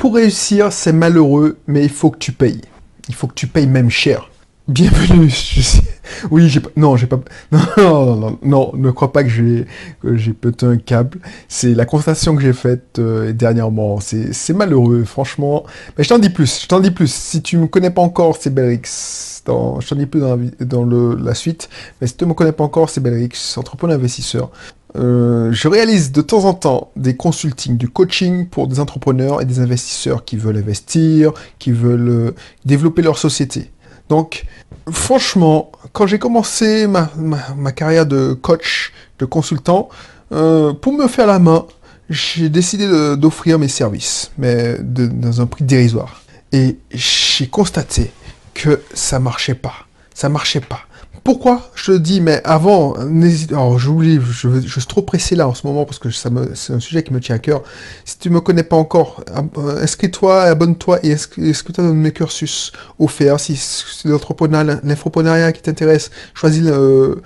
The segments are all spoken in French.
Pour réussir, c'est malheureux, mais il faut que tu payes. Il faut que tu payes même cher. Bienvenue, je sais. Oui, j'ai pas, non, ne crois pas que j'ai pété un câble. C'est la constatation que j'ai faite dernièrement. C'est malheureux, franchement. Mais je t'en dis plus. Si tu me connais pas encore, c'est Belrix. Je t'en dis plus la suite. Mais si tu me connais pas encore, c'est Belrix, entrepreneur investisseur. Je réalise de temps en temps des consultings, du coaching pour des entrepreneurs et des investisseurs qui veulent investir, qui veulent développer leur société. Donc, franchement, quand j'ai commencé ma carrière de coach, de consultant, pour me faire la main, j'ai décidé d'offrir mes services, mais dans un prix dérisoire. Et j'ai constaté que ça marchait pas. Ça marchait pas. Pourquoi je te dis, mais avant, n'hésite. Alors, j'oublie, je suis trop pressé là en ce moment parce que c'est un sujet qui me tient à cœur. Si tu me connais pas encore, inscris-toi, abonne-toi et inscris-toi dans mes cursus offerts. Si c'est l'infoprenariat qui t'intéresse, choisis le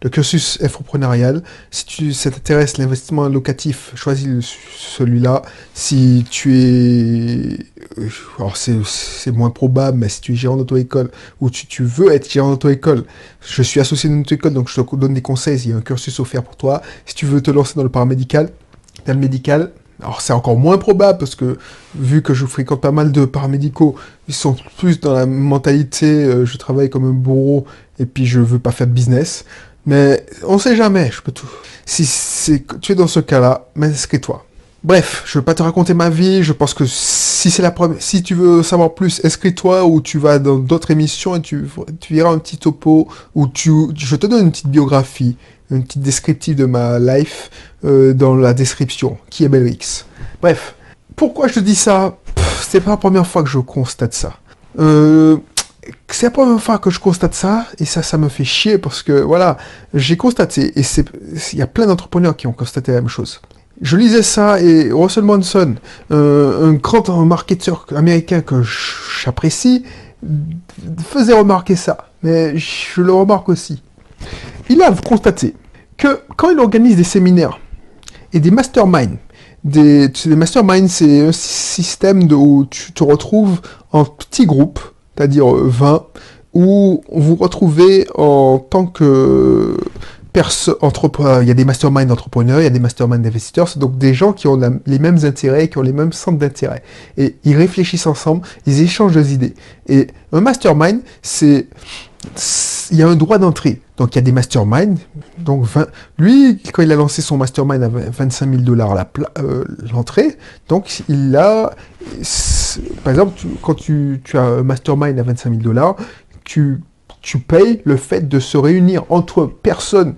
cursus infoprenarial. Si ça t'intéresse l'investissement locatif, choisis celui-là. Si tu es... Alors c'est moins probable, mais si tu es gérant d'auto-école ou tu veux être gérant d'auto-école, je suis associé d'une auto-école, donc je te donne des conseils, il y a un cursus offert pour toi. Si tu veux te lancer dans le paramédical, dans le médical, alors c'est encore moins probable parce que vu que je fréquente pas mal de paramédicaux, ils sont plus dans la mentalité je travaille comme un bourreau et puis je veux pas faire de business. Mais on sait jamais, je peux tout. Si tu es dans ce cas-là, inscris-toi. Bref, je ne veux pas te raconter ma vie, je pense que si tu veux savoir plus, inscris-toi ou tu vas dans d'autres émissions et tu verras un petit topo où je te donne une petite biographie, une petite descriptive de ma life dans la description, qui est Belrix. Bref, pourquoi je te dis ça? C'est pas la première fois que je constate ça. C'est la première fois que je constate ça, et ça me fait chier parce que, voilà, j'ai constaté, et il y a plein d'entrepreneurs qui ont constaté la même chose. Je lisais ça et Russell Brunson, un grand marketeur américain que j'apprécie, faisait remarquer ça. Mais je le remarque aussi. Il a constaté que quand il organise des séminaires et des masterminds, des masterminds, c'est un système où tu te retrouves en petits groupes, c'est-à-dire 20, où vous retrouvez en tant que... il y a des masterminds d'entrepreneurs, il y a des masterminds d'investisseurs, c'est donc des gens qui ont les mêmes intérêts, qui ont les mêmes centres d'intérêt. Et ils réfléchissent ensemble, ils échangent des idées. Et un mastermind, il y a un droit d'entrée. Donc il y a des masterminds, donc lui, quand il a lancé son mastermind à 25 000 $ l'entrée, donc il a, par exemple, quand tu as un mastermind à 25 000 $, tu payes le fait de se réunir entre personnes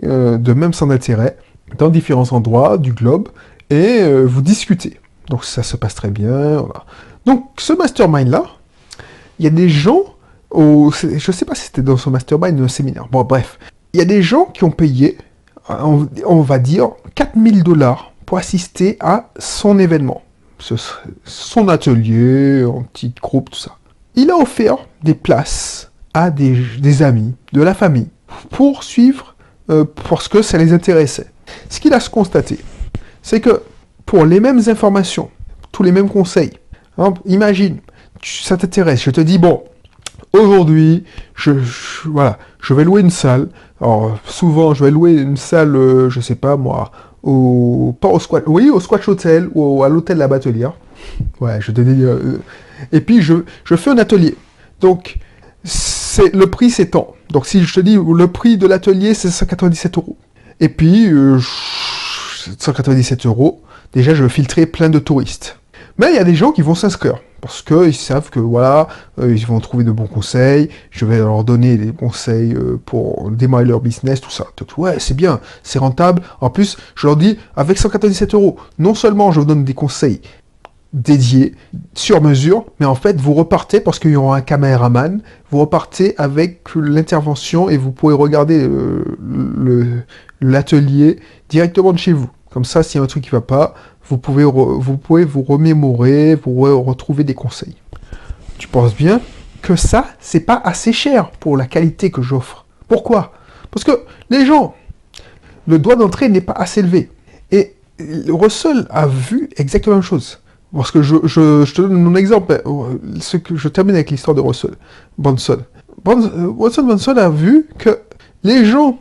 de même centre d'intérêt dans différents endroits du globe et vous discutez. Donc ça se passe très bien. Voilà. Donc ce mastermind-là, il y a des gens, je ne sais pas si c'était dans ce mastermind ou un séminaire, bon bref, il y a des gens qui ont payé, on va dire, 4 000 $ pour assister à son événement, son atelier, en petit groupe, tout ça. Il a offert des places à des amis, de la famille, pour suivre, parce que ça les intéressait. Ce qu'il a constaté, c'est que pour les mêmes informations, tous les mêmes conseils, hein, imagine, ça t'intéresse, je te dis, bon, aujourd'hui, voilà, je vais louer une salle. Alors, souvent, je vais louer une salle, je sais pas moi, pas au squat, oui, au Squatch Hotel ou à l'hôtel La Batelière. Ouais, je te dis, et puis je fais un atelier. Donc, le prix c'est tant. Donc si je te dis le prix de l'atelier c'est 197 €. Et puis 197 €, déjà je vais filtrer plein de touristes. Mais il y a des gens qui vont s'inscrire parce qu'ils savent que voilà, ils vont trouver de bons conseils, je vais leur donner des conseils pour démarrer leur business, tout ça. Donc, ouais, c'est bien, c'est rentable. En plus, je leur dis, avec 197 €, non seulement je vous donne des conseils dédié, sur mesure, mais en fait, vous repartez, parce qu'il y aura un caméraman, vous repartez avec l'intervention et vous pourrez regarder l'atelier directement de chez vous. Comme ça, s'il y a un truc qui ne va pas, vous pouvez vous remémorer, vous retrouver des conseils. Tu penses bien que ça, c'est pas assez cher pour la qualité que j'offre. Pourquoi? Parce que les gens, le droit d'entrée n'est pas assez élevé. Et Russell a vu exactement la même chose. Parce que je te donne mon exemple. Je termine avec l'histoire de Russell Brunson. Russell Brunson a vu que les gens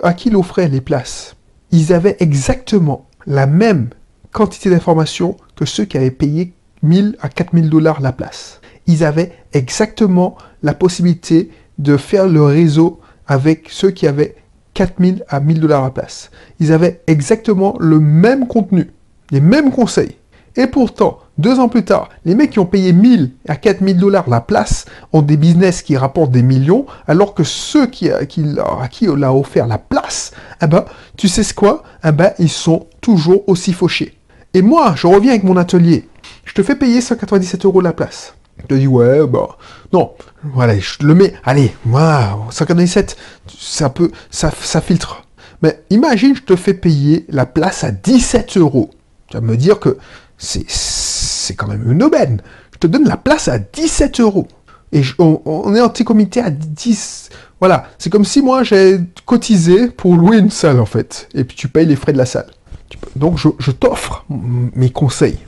à qui il offrait les places, ils avaient exactement la même quantité d'informations que ceux qui avaient payé 1000 à 4000 dollars la place. Ils avaient exactement la possibilité de faire le réseau avec ceux qui avaient 4000 à 1000 dollars la place. Ils avaient exactement le même contenu, les mêmes conseils. Et pourtant, 2 ans plus tard, les mecs qui ont payé 1000 à 4000 dollars la place ont des business qui rapportent des millions, alors que ceux à qui on a offert la place, eh ben, tu sais ce quoi? Eh ben, ils sont toujours aussi fauchés. Et moi, je reviens avec mon atelier. Je te fais payer 197 € la place. Je te dis, ouais, bah, non. Voilà, je le mets. Allez, moi, 197, ça filtre. Mais imagine, je te fais payer la place à 17 €. Tu vas me dire que c'est quand même une aubaine. Je te donne la place à 17 €. Et on est en comité à 10. Voilà, c'est comme si moi j'ai cotisé pour louer une salle en fait. Et puis tu payes les frais de la salle. Donc je t'offre mes conseils.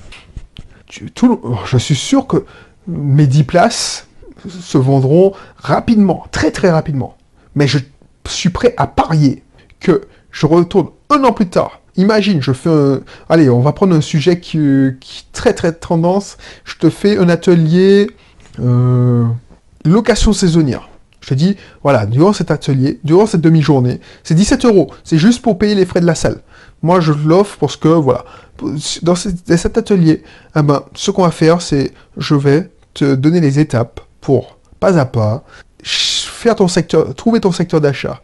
Je suis sûr que mes 10 places se vendront rapidement, très très rapidement. Mais je suis prêt à parier que je retourne 1 an plus tard. Imagine, je fais un... Allez, on va prendre un sujet qui est très très tendance. Je te fais un atelier location saisonnière. Je te dis, voilà, durant cet atelier, durant cette demi-journée, c'est 17 €. C'est juste pour payer les frais de la salle. Moi, je l'offre parce que, voilà, dans cet atelier, eh ben, ce qu'on va faire, c'est, je vais te donner les étapes pour, pas à pas, faire ton secteur, trouver ton secteur d'achat,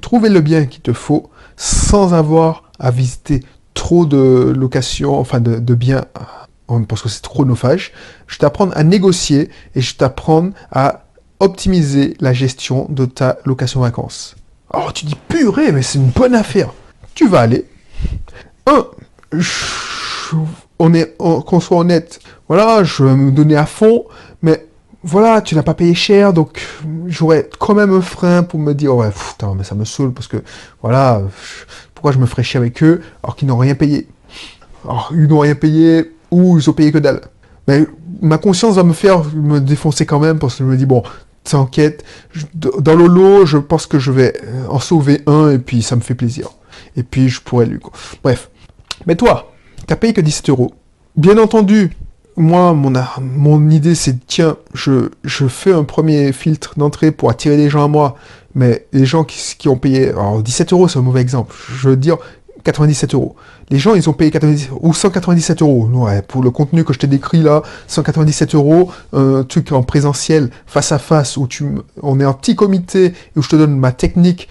trouver le bien qu'il te faut, sans avoir à visiter trop de locations, enfin de biens, parce que c'est chronophage. Je t'apprends à négocier et je t'apprends à optimiser la gestion de ta location vacances. Alors tu dis, purée, mais c'est une bonne affaire. Tu vas aller. Qu'on soit honnête, voilà, je vais me donner à fond, mais voilà, tu n'as pas payé cher, donc j'aurais quand même un frein pour me dire, ouais, putain, mais ça me saoule, parce que, voilà, pourquoi je me ferais chier avec eux, alors qu'ils n'ont rien payé. Alors, ils n'ont rien payé, ou ils ont payé que dalle. Mais ma conscience va me faire me défoncer quand même, parce que je me dis, bon, t'inquiète, dans le lot, je pense que je vais en sauver un, et puis ça me fait plaisir. Et puis je pourrais lui... Bref. Mais toi, t'as payé que 17 €. Bien entendu, moi, mon idée, c'est, tiens, je fais un premier filtre d'entrée pour attirer les gens à moi, mais les gens qui ont payé... Alors, 17 €, c'est un mauvais exemple. Je veux dire 97 €. Les gens, ils ont payé 90 ou 197 €. Ouais, pour le contenu que je t'ai décrit là, 197 €, un truc en présentiel, face à face, où on est en petit comité, et où je te donne ma technique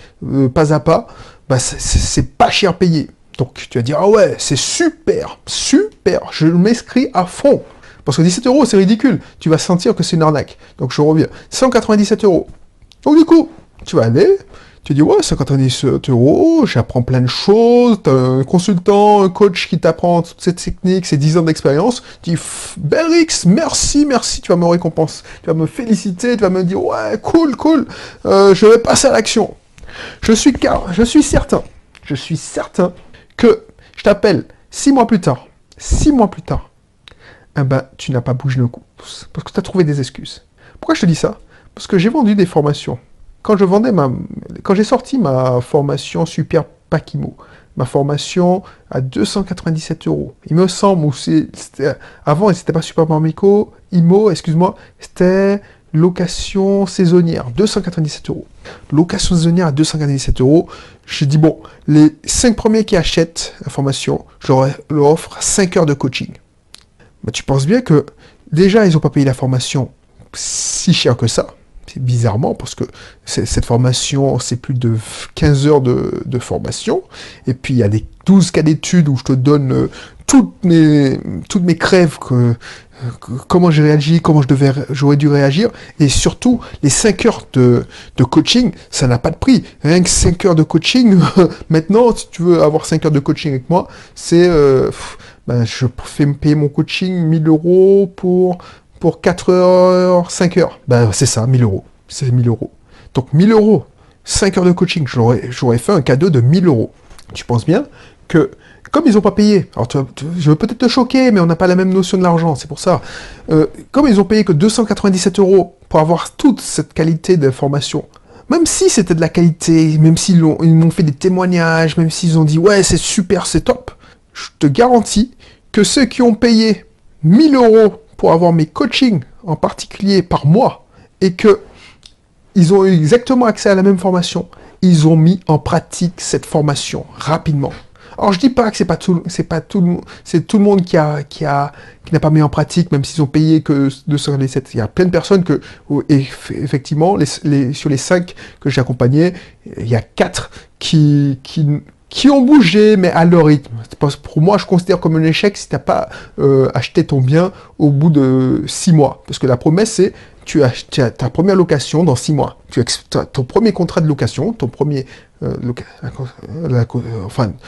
pas à pas, bah, c'est pas cher payé. Donc tu vas dire, ah ouais, c'est super, super, je m'inscris à fond. Parce que 17 €, c'est ridicule. Tu vas sentir que c'est une arnaque. Donc je reviens. 197 €. Donc du coup, tu vas aller, tu dis, ouais, 197 €, j'apprends plein de choses, t'as un consultant, un coach qui t'apprend toutes ces techniques, ces 10 ans d'expérience, tu dis, Belrix, merci, tu vas me récompenser, tu vas me féliciter, tu vas me dire, ouais, cool, je vais passer à l'action. Je suis certain que je t'appelle 6 mois plus tard, eh ben, tu n'as pas bougé le coup, parce que tu as trouvé des excuses. Pourquoi je te dis ça? Parce que j'ai vendu des formations. Quand j'ai sorti ma formation Super Pakimo, ma formation à 297 €. Il me semble, avant, c'était pas Super Pakimo, excuse-moi, c'était location saisonnière, 297 €. Location saisonnière à 297 €. J'ai dit, bon, les 5 premiers qui achètent la formation, je leur offre 5 heures de coaching. Bah, tu penses bien que, déjà, ils n'ont pas payé la formation si cher que ça. C'est bizarrement, parce que cette formation, c'est plus de 15 heures de formation. Et puis, il y a des 12 cas d'études où je te donne toutes mes crèves, comment j'ai réagi, comment j'aurais dû réagir. Et surtout, les 5 heures de coaching, ça n'a pas de prix. Rien que 5 heures de coaching, maintenant, si tu veux avoir 5 heures de coaching avec moi, c'est... je fais payer mon coaching 1000 € pour 4 heures, 5 heures. Ben, c'est ça, 1000 €. C'est 1000 €. Donc 1000 €, 5 heures de coaching, j'aurais fait un cadeau de 1000 €. Tu penses bien que, comme ils n'ont pas payé, alors je veux peut-être te choquer, mais on n'a pas la même notion de l'argent, c'est pour ça. Comme ils ont payé que 297 € pour avoir toute cette qualité d'information, même si c'était de la qualité, même ils m'ont fait des témoignages, même s'ils ont dit ouais c'est super, c'est top, je te garantis que ceux qui ont payé 1 000 € pour avoir mes coachings en particulier par mois et que ils ont eu exactement accès à la même formation, ils ont mis en pratique cette formation rapidement. Alors je dis pas que c'est tout le monde qui n'a pas mis en pratique, même s'ils ont payé que 297. Il y a plein de personnes effectivement, sur les 5 que j'ai accompagnés, il y a 4 qui ont bougé, mais à leur rythme. Pour moi, je considère comme un échec si tu n'as pas acheté ton bien au bout de 6 mois. Parce que la promesse, c'est tu as ta première location dans 6 mois. Tu as ton premier contrat de location, ton premier...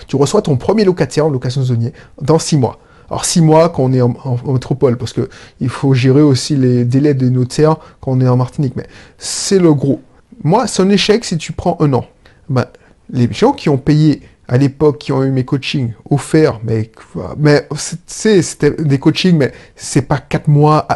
tu reçois ton premier locataire en location saisonnier dans 6 mois. Alors 6 mois quand on est en métropole, parce que il faut gérer aussi les délais des notaires quand on est en Martinique. Mais c'est le gros. Moi, c'est un échec si tu prends 1 an. Ben, les gens qui ont payé à l'époque, qui ont eu mes coachings offerts, mais c'était des coachings, mais c'est pas 4 mois,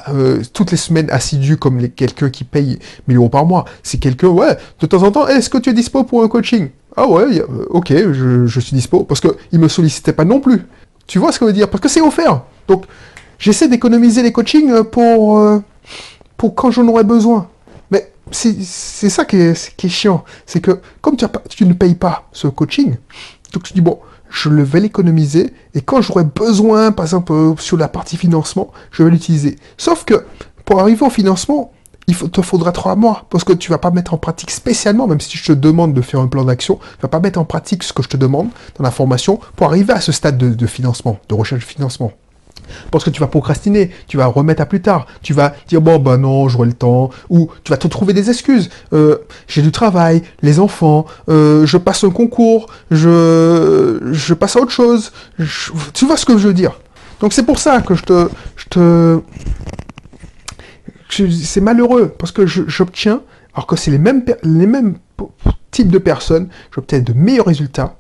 toutes les semaines assidus comme quelqu'un qui paye 1 000 € par mois. C'est quelqu'un, ouais, de temps en temps, est-ce que tu es dispo pour un coaching? Ah ouais, ok, je suis dispo, parce qu'ils me sollicitaient pas non plus. Tu vois ce que je veux dire? Parce que c'est offert. Donc, j'essaie d'économiser les coachings pour quand j'en aurai besoin. Mais c'est ça qui est chiant. C'est que, comme tu ne payes pas ce coaching, donc tu dis, bon, je vais l'économiser, et quand j'aurai besoin, par exemple, sur la partie financement, je vais l'utiliser. Sauf que, pour arriver au financement, te faudra 3 mois, parce que tu vas pas mettre en pratique spécialement, même si je te demande de faire un plan d'action, tu vas pas mettre en pratique ce que je te demande dans la formation pour arriver à ce stade de financement, de recherche de financement. Parce que tu vas procrastiner, tu vas remettre à plus tard, tu vas dire bon bah non j'aurai le temps, ou tu vas te trouver des excuses, j'ai du travail, les enfants, je passe un concours, je passe à autre chose, tu vois ce que je veux dire. Donc c'est pour ça que c'est malheureux, parce que j'obtiens, alors que c'est les mêmes types de personnes, j'obtiens de meilleurs résultats,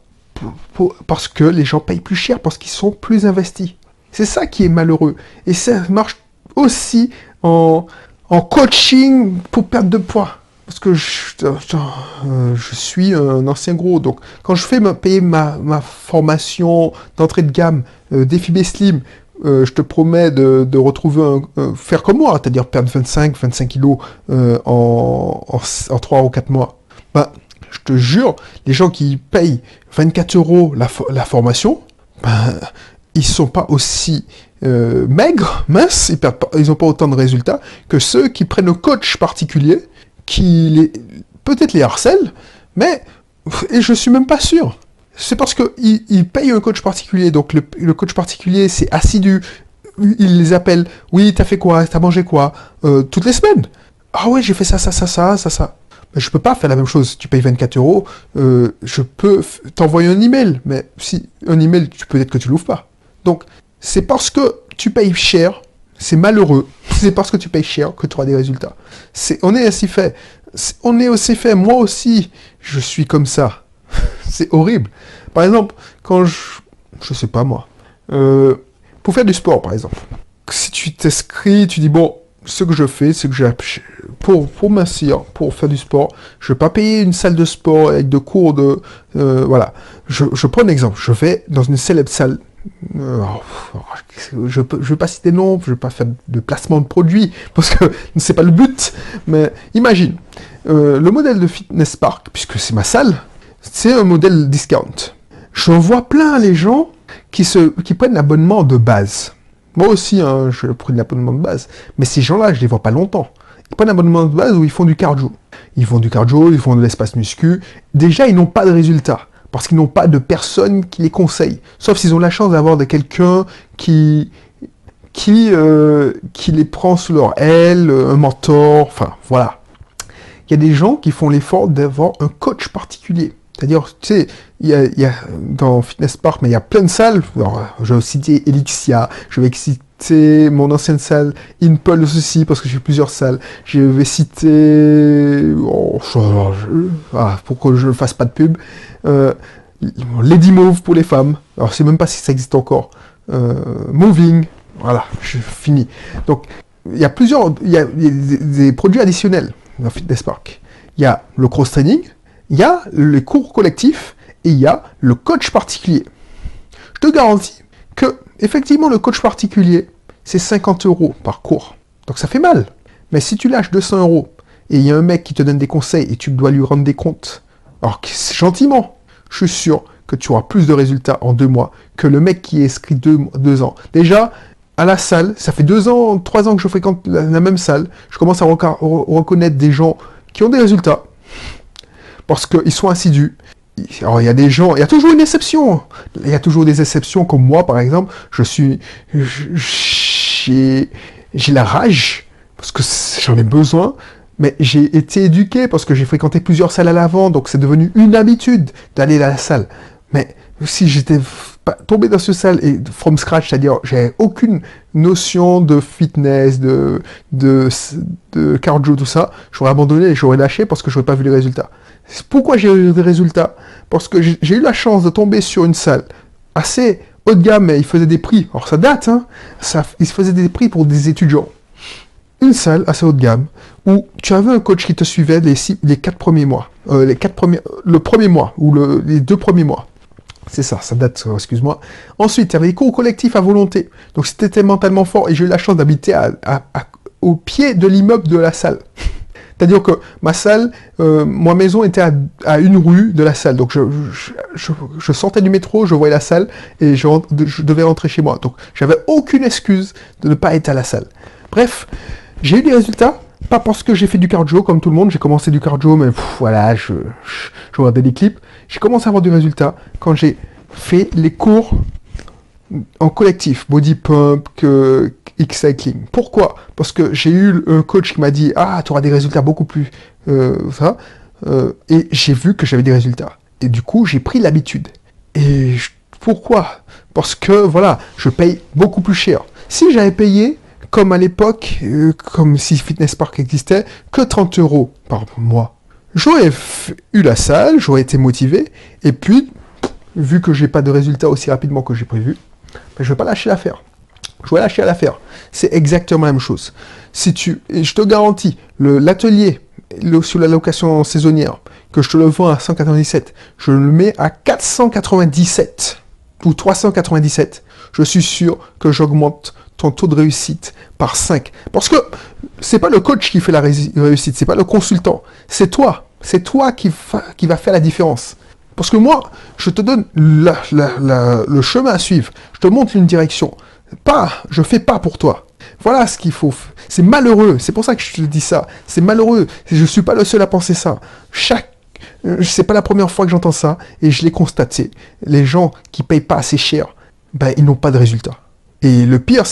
parce que les gens payent plus cher, parce qu'ils sont plus investis. C'est ça qui est malheureux. Et ça marche aussi en coaching pour perdre de poids. Parce que je suis un ancien gros. Donc, quand je fais payer ma formation d'entrée de gamme Défi Slim, je te promets de retrouver faire comme moi, c'est-à-dire perdre 25 kilos en 3 ou 4 mois. Ben, je te jure, les gens qui payent 24 € la formation, ben, ils sont pas aussi maigres, minces, ils n'ont pas autant de résultats que ceux qui prennent un coach particulier, peut-être les harcèlent, mais et je suis même pas sûr. C'est parce qu'ils payent un coach particulier, donc le coach particulier c'est assidu, il les appelle, oui t'as fait quoi, t'as mangé quoi, toutes les semaines. Ah ouais j'ai fait ça. Mais je peux pas faire la même chose. Tu payes 24 €, je peux t'envoyer un email, mais si un email, peut-être que tu l'ouvres pas. Donc, c'est parce que tu payes cher, c'est malheureux, c'est parce que tu payes cher que tu auras des résultats. On est ainsi fait. Moi aussi, je suis comme ça. C'est horrible. Par exemple, quand je sais pas moi, pour faire du sport, par exemple, si tu t'inscris, tu dis, bon, ce que je fais, c'est que pour mincir, pour faire du sport, je vais pas payer une salle de sport avec de cours de... voilà. Je prends un exemple. Je vais dans une célèbre salle. Je vais pas citer nom, je vais pas faire de placement de produits, parce que c'est pas le but. Mais imagine, le modèle de Fitness Park, puisque c'est ma salle, c'est un modèle discount. Je vois plein les gens qui prennent l'abonnement de base. Moi aussi, hein, je prends l'abonnement de base. Mais ces gens-là, je les vois pas longtemps. Ils prennent l'abonnement de base où ils font du cardio. Ils font de l'espace muscu. Déjà, ils n'ont pas de résultats. Parce qu'ils n'ont pas de personne qui les conseille. Sauf s'ils ont la chance d'avoir quelqu'un qui les prend sous leur aile, un mentor, enfin, voilà. Il y a des gens qui font l'effort d'avoir un coach particulier. C'est-à-dire, tu sais, il y a dans Fitness Park, mais il y a plein de salles. Alors, je vais citer Elixia, je vais citer mon ancienne salle, Impulse aussi, parce que j'ai plusieurs salles. Je vais citer... pour que je ne fasse pas de pub. Lady Move pour les femmes. Alors, je sais même pas si ça existe encore. Moving. Voilà, je finis. Donc, il y a des produits additionnels dans Fitness Park. Il y a le cross-training, il y a les cours collectifs et il y a le coach particulier. Je te garantis que, effectivement, le coach particulier, c'est 50 € par cours. Donc, ça fait mal. Mais si tu lâches 200 € et il y a un mec qui te donne des conseils et tu dois lui rendre des comptes, alors gentiment, je suis sûr que tu auras plus de résultats en 2 mois que le mec qui est inscrit 2 ans. Déjà, à la salle, ça fait 2 ans, 3 ans que je fréquente la même salle, je commence à reconnaître des gens qui ont des résultats, parce qu'ils sont assidus. Alors, il y a des gens, il y a toujours une exception. Il y a toujours des exceptions, comme moi, par exemple, j'ai la rage, parce que j'en ai besoin, mais j'ai été éduqué parce que j'ai fréquenté plusieurs salles à l'avant, donc c'est devenu une habitude d'aller à la salle. Mais si j'étais tombé dans cette salle et from scratch, c'est-à-dire j'avais aucune notion de fitness, de cardio, tout ça, j'aurais abandonné et j'aurais lâché parce que je n'aurais pas vu les résultats. Pourquoi j'ai eu des résultats? Parce que j'ai eu la chance de tomber sur une salle assez haut de gamme, mais il faisait des prix. Alors ça date, hein, il faisait des prix pour des étudiants. Une salle assez haut de gamme où tu avais un coach qui te suivait les 4 premiers mois. Le premier mois ou les 2 premiers mois. C'est ça date, excuse-moi. Ensuite, il y avait les cours collectifs à volonté. Donc, si tu étais mentalement fort, et j'ai eu la chance d'habiter au pied de l'immeuble de la salle. C'est-à-dire que ma salle, ma maison était à une rue de la salle. Donc, je sortais du métro, je voyais la salle et je devais rentrer chez moi. Donc, j'avais aucune excuse de ne pas être à la salle. Bref, j'ai eu des résultats. Pas parce que j'ai fait du cardio comme tout le monde, j'ai commencé du cardio, mais voilà, je regardais des clips. J'ai commencé à avoir du résultat quand j'ai fait les cours en collectif, body pump, X-cycling. Pourquoi? Parce que j'ai eu un coach qui m'a dit « Ah, tu auras des résultats beaucoup plus... et j'ai vu que j'avais des résultats. Et du coup, j'ai pris l'habitude. Et pourquoi? Parce que, voilà, je paye beaucoup plus cher. Si j'avais payé... comme à l'époque, comme si Fitness Park existait, que 30 € par mois. J'aurais eu la salle, j'aurais été motivé, et puis, vu que j'ai pas de résultats aussi rapidement que j'ai prévu, ben, je vais pas lâcher l'affaire. Je vais lâcher l'affaire. C'est exactement la même chose. Et je te garantis, l'atelier sur la location saisonnière, que je te le vends à 197, je le mets à 497 ou 397, je suis sûr que j'augmente ton taux de réussite par 5. Parce que c'est pas le coach qui fait la réussite, c'est pas le consultant, c'est toi. C'est toi qui va faire la différence. Parce que moi, je te donne le chemin à suivre. Je te montre une direction. Je fais pas pour toi. Voilà ce qu'il faut. C'est malheureux. C'est pour ça que je te dis ça. C'est malheureux. Je suis pas le seul à penser ça. C'est pas la première fois que j'entends ça et je l'ai constaté. Les gens qui payent pas assez cher, ben, ils n'ont pas de résultats. Et le pire,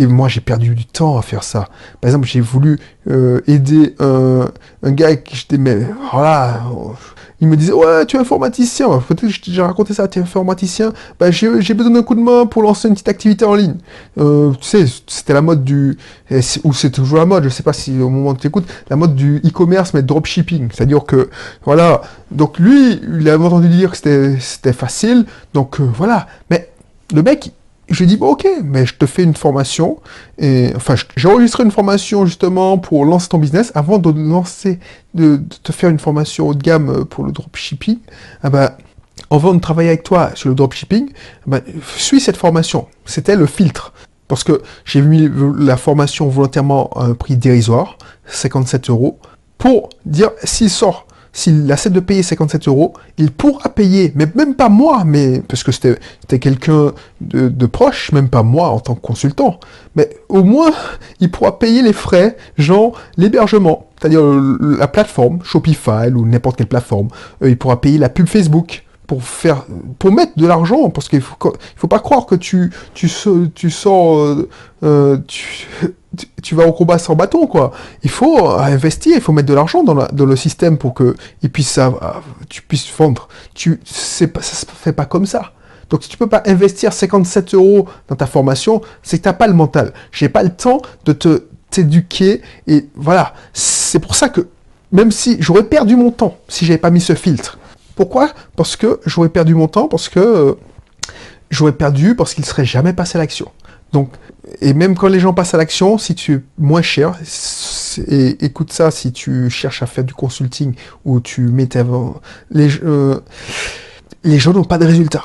moi j'ai perdu du temps à faire ça. Par exemple, j'ai voulu aider un gars qui j'étais, mais voilà, il me disait ouais, tu es informaticien. Peut-être que je t'ai déjà raconté ça, tu es informaticien. Bah, j'ai besoin d'un coup de main pour lancer une petite activité en ligne. Tu sais, c'était la mode ou c'est toujours la mode. Je sais pas si au moment où tu écoutes, la mode du e-commerce, mais dropshipping. C'est-à-dire que voilà. Donc lui, il avait entendu dire que c'était facile. Donc voilà. Mais le mec je lui dis, bon, ok, mais je te fais une formation. J'ai enregistré une formation justement pour lancer ton business avant de te faire une formation haut de gamme pour le dropshipping. Ah ben, avant de travailler avec toi sur le dropshipping, suis cette formation. C'était le filtre. Parce que j'ai mis la formation volontairement à un prix dérisoire, 57 €, pour dire s'il accepte de payer 57 €, il pourra payer, mais même pas moi, parce que c'était quelqu'un de proche, même pas moi en tant que consultant, mais au moins, il pourra payer les frais, genre l'hébergement, c'est-à-dire la plateforme, Shopify ou n'importe quelle plateforme, il pourra payer la pub Facebook, pour mettre de l'argent, parce qu'il faut pas croire que tu vas au combat sans bâton, quoi. Il faut investir, il faut mettre de l'argent dans le système pour que tu puisses vendre. Ça se fait pas comme ça. Donc si tu peux pas investir 57 € dans ta formation, c'est que t'as pas le mental. J'ai pas le temps de t'éduquer, et voilà. C'est pour ça que, même si j'aurais perdu mon temps si j'avais pas mis ce filtre, Pourquoi? Parce que j'aurais perdu mon temps, parce que parce qu'il serait jamais passé à l'action. Donc, et même quand les gens passent à l'action, si tu es moins cher, et écoute ça, si tu cherches à faire du consulting ou tu mets les gens n'ont pas de résultats.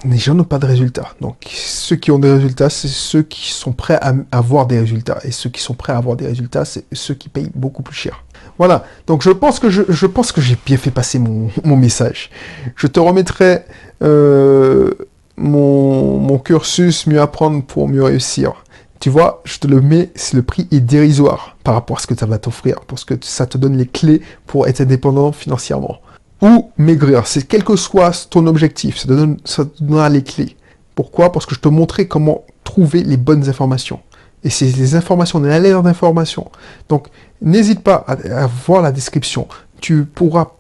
Les gens n'ont pas de résultats. Donc, ceux qui ont des résultats, c'est ceux qui sont prêts à avoir des résultats. Et ceux qui sont prêts à avoir des résultats, c'est ceux qui payent beaucoup plus cher. Voilà. Donc, je pense que j'ai bien fait passer mon message. Je te remettrai mon cursus mieux apprendre pour mieux réussir. Tu vois, je te le mets, le prix est dérisoire par rapport à ce que ça va t'offrir, parce que ça te donne les clés pour être indépendant financièrement. Ou maigrir, c'est quel que soit ton objectif, ça te donnera les clés. Pourquoi? Parce que je te montrerai comment trouver les bonnes informations. Et c'est les informations, on est à l'ère d'informations. Donc, n'hésite pas à voir la description. Tu pourras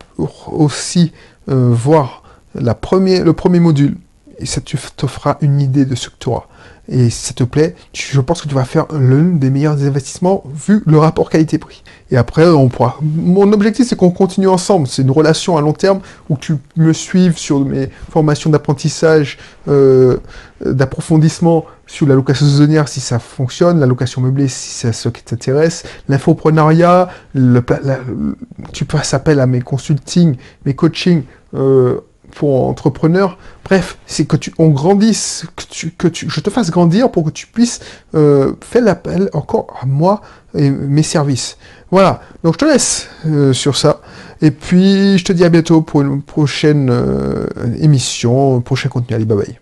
aussi voir le premier module, et ça te fera une idée de ce que tu auras. Et si ça te plaît, je pense que tu vas faire l'un des meilleurs investissements vu le rapport qualité-prix. Et après, on pourra. Mon objectif, c'est qu'on continue ensemble. C'est une relation à long terme où tu me suives sur mes formations d'apprentissage, d'approfondissement sur la location saisonnière si ça fonctionne, la location meublée si c'est ce qui t'intéresse, l'infoprenariat, tu passes appel à mes consultings, mes coachings. Pour entrepreneurs, bref, c'est que on grandisse, je te fasse grandir pour que tu puisses faire l'appel encore à moi et mes services. Voilà, donc je te laisse sur ça, et puis je te dis à bientôt pour une prochaine émission, prochain contenu. Allez, bye bye.